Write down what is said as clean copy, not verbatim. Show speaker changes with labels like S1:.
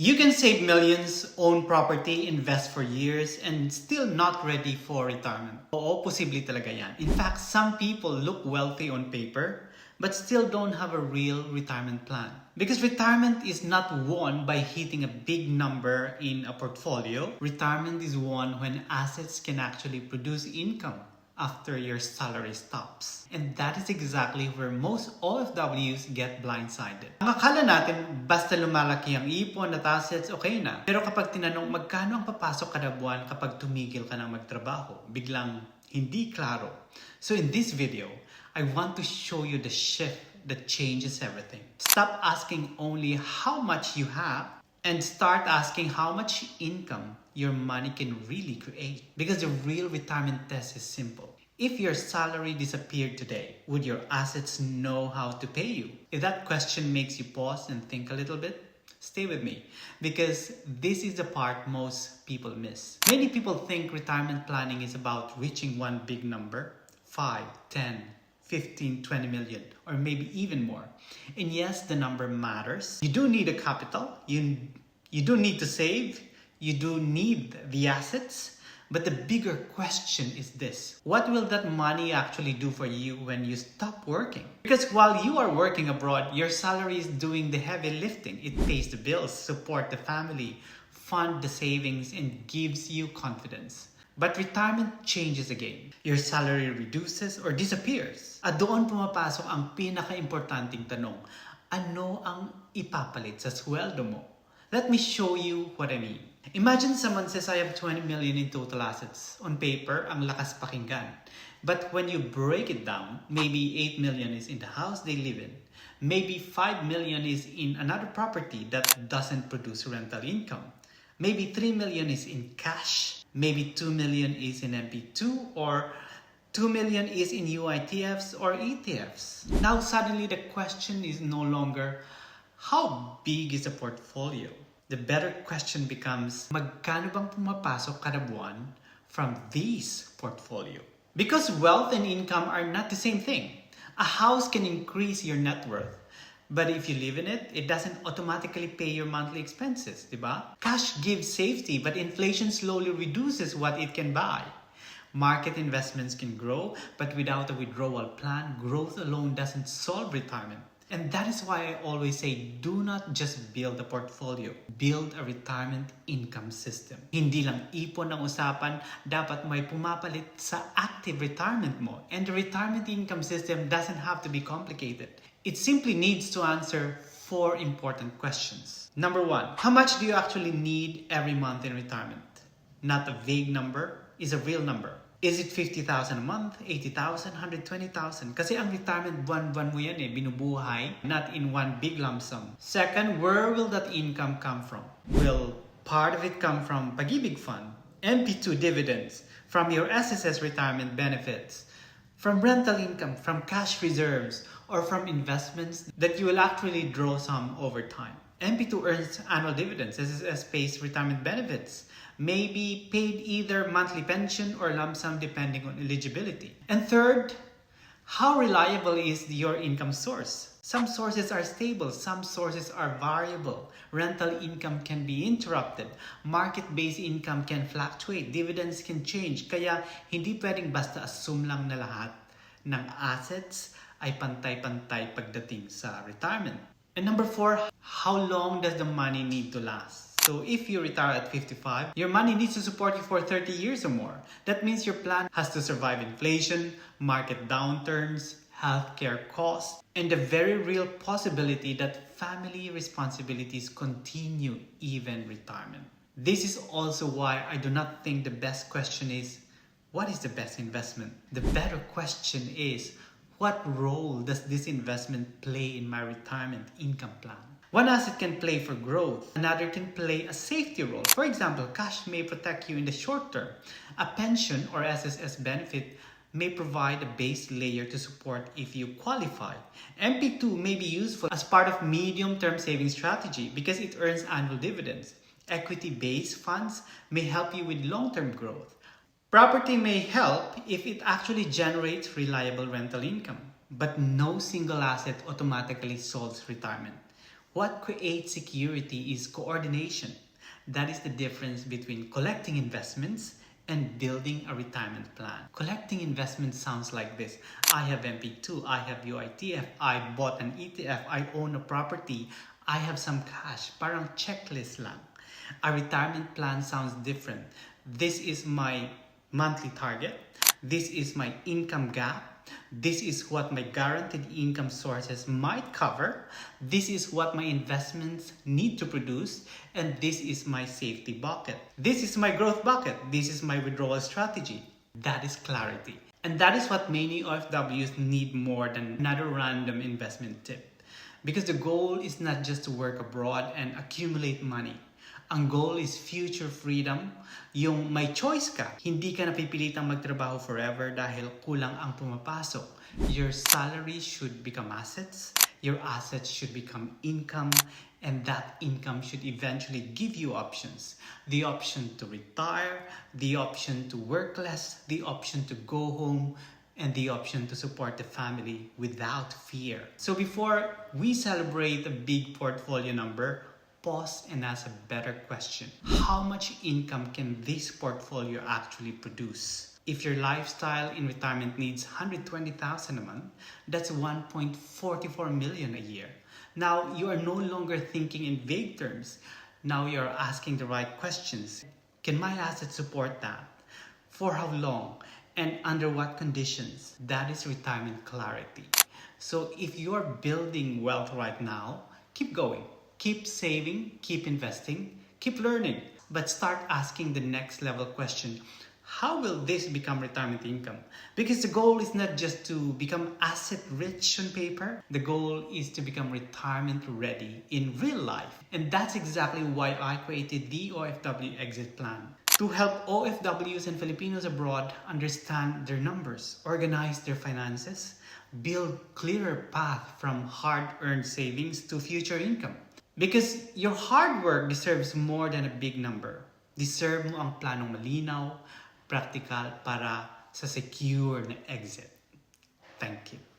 S1: You can save millions, own property, invest for years, and still not ready for retirement. Oo, posible talaga yan. In fact, some people look wealthy on paper, but still don't have a real retirement plan. Because retirement is not won by hitting a big number in a portfolio. Retirement is won when assets can actually produce income after your salary stops. And that is exactly where most OFWs get blindsided. Ang akala natin, basta lumalaki ang ipon at assets, okay na. Pero kapag tinanong magkano ang papasok kada buwan kapag tumigil ka ng magtrabaho, biglang hindi klaro. So in this video, I want to show you the shift that changes everything. Stop asking only how much you have and start asking how much income your money can really create. Because the real retirement test is simple. If your salary disappeared today, would your assets know how to pay you? If that question makes you pause and think a little bit, stay with me, because this is the part most people miss. Many people think retirement planning is about reaching one big number, 5, 10, 15, 20 million, or maybe even more. And yes, the number matters. You do need a capital. You do need to save. You do need the assets. But the bigger question is this: what will that money actually do for you when you stop working? Because while you are working abroad, your salary is doing the heavy lifting. It pays the bills, support the family, fund the savings, and gives you confidence. But retirement changes the game. Your salary reduces or disappears. At doon pumapasok ang pinaka-importanting tanong: ano ang ipapalit sa sweldo mo? Let me show you what I mean. Imagine someone says, I have 20 million in total assets. On paper, ang lakas pakinggan. But when you break it down, maybe 8 million is in the house they live in. Maybe 5 million is in another property that doesn't produce rental income. Maybe 3 million is in cash. Maybe 2 million is in MP2, or 2 million is in UITFs or ETFs. Now suddenly the question is no longer, how big is the portfolio? The better question becomes, magkano bang pumapasok kada buwan from this portfolio? Because wealth and income are not the same thing. A house can increase your net worth, but if you live in it, it doesn't automatically pay your monthly expenses, diba? Cash gives safety, but inflation slowly reduces what it can buy. Market investments can grow, but without a withdrawal plan, growth alone doesn't solve retirement. And that is why I always say, do not just build a portfolio. Build a retirement income system. Hindi lang ipon ang usapan, dapat may pumapalit sa active retirement mo. And the retirement income system doesn't have to be complicated. It simply needs to answer 4 important questions. Number 1, how much do you actually need every month in retirement? Not a vague number, is a real number. Is it 50,000 a month, 80,000, 120,000? Kasi ang retirement buwan-buwan mo yan binubuhay, not in one big lump sum. Second, where will that income come from? Will part of it come from Pag-ibig Fund, MP2 dividends, from your SSS retirement benefits, from rental income, from cash reserves, or from investments that you will actually draw some over time? MP2 earns annual dividends, SSS pays retirement benefits, may be paid either monthly pension or lump sum depending on eligibility. And third, how reliable is your income source? Some sources are stable, some sources are variable. Rental income can be interrupted. Market-based income can fluctuate. Dividends can change. Kaya hindi pwedeng basta assume lang na lahat ng assets ay pantay-pantay pagdating sa retirement. And number 4, how long does the money need to last? So if you retire at 55, your money needs to support you for 30 years or more. That means your plan has to survive inflation, market downturns, healthcare costs, and the very real possibility that family responsibilities continue even retirement. This is also why I do not think the best question is, what is the best investment? The better question is, what role does this investment play in my retirement income plan? One asset can play for growth, another can play a safety role. For example, cash may protect you in the short term. A pension or SSS benefit may provide a base layer to support if you qualify. MP2 may be useful as part of medium-term saving strategy because it earns annual dividends. Equity-based funds may help you with long-term growth. Property may help if it actually generates reliable rental income, but no single asset automatically solves retirement. What creates security is coordination. That is the difference between collecting investments and building a retirement plan. Collecting investments sounds like this. I have MP2, I have UITF, I bought an ETF, I own a property, I have some cash. Parang checklist lang. A retirement plan sounds different. This is my monthly target. This is my income gap. This is what my guaranteed income sources might cover. This is what my investments need to produce. And this is my safety bucket. This is my growth bucket. This is my withdrawal strategy. That is clarity. And that is what many OFWs need more than another random investment tip. Because the goal is not just to work abroad and accumulate money. Ang goal is future freedom, yung may choice ka. Hindi ka napipilitang magtrabaho forever dahil kulang ang pumapasok. Your salary should become assets, your assets should become income, and that income should eventually give you options. The option to retire, the option to work less, the option to go home, and the option to support the family without fear. So before we celebrate a big portfolio number, pause and ask a better question. How much income can this portfolio actually produce? If your lifestyle in retirement needs 120,000 a month, that's 1.44 million a year. Now, you are no longer thinking in vague terms. Now you are asking the right questions. Can my assets support that? For how long? And under what conditions? That is retirement clarity. So if you are building wealth right now, keep going. Keep saving, keep investing, keep learning, but start asking the next level question. How will this become retirement income? Because the goal is not just to become asset rich on paper. The goal is to become retirement ready in real life. And that's exactly why I created the OFW Exit Plan. To help OFWs and Filipinos abroad understand their numbers, organize their finances, build clearer path from hard-earned savings to future income. Because your hard work deserves more than a big number. Deserve mo ang planong malinaw, practical para sa secure na exit. Thank you.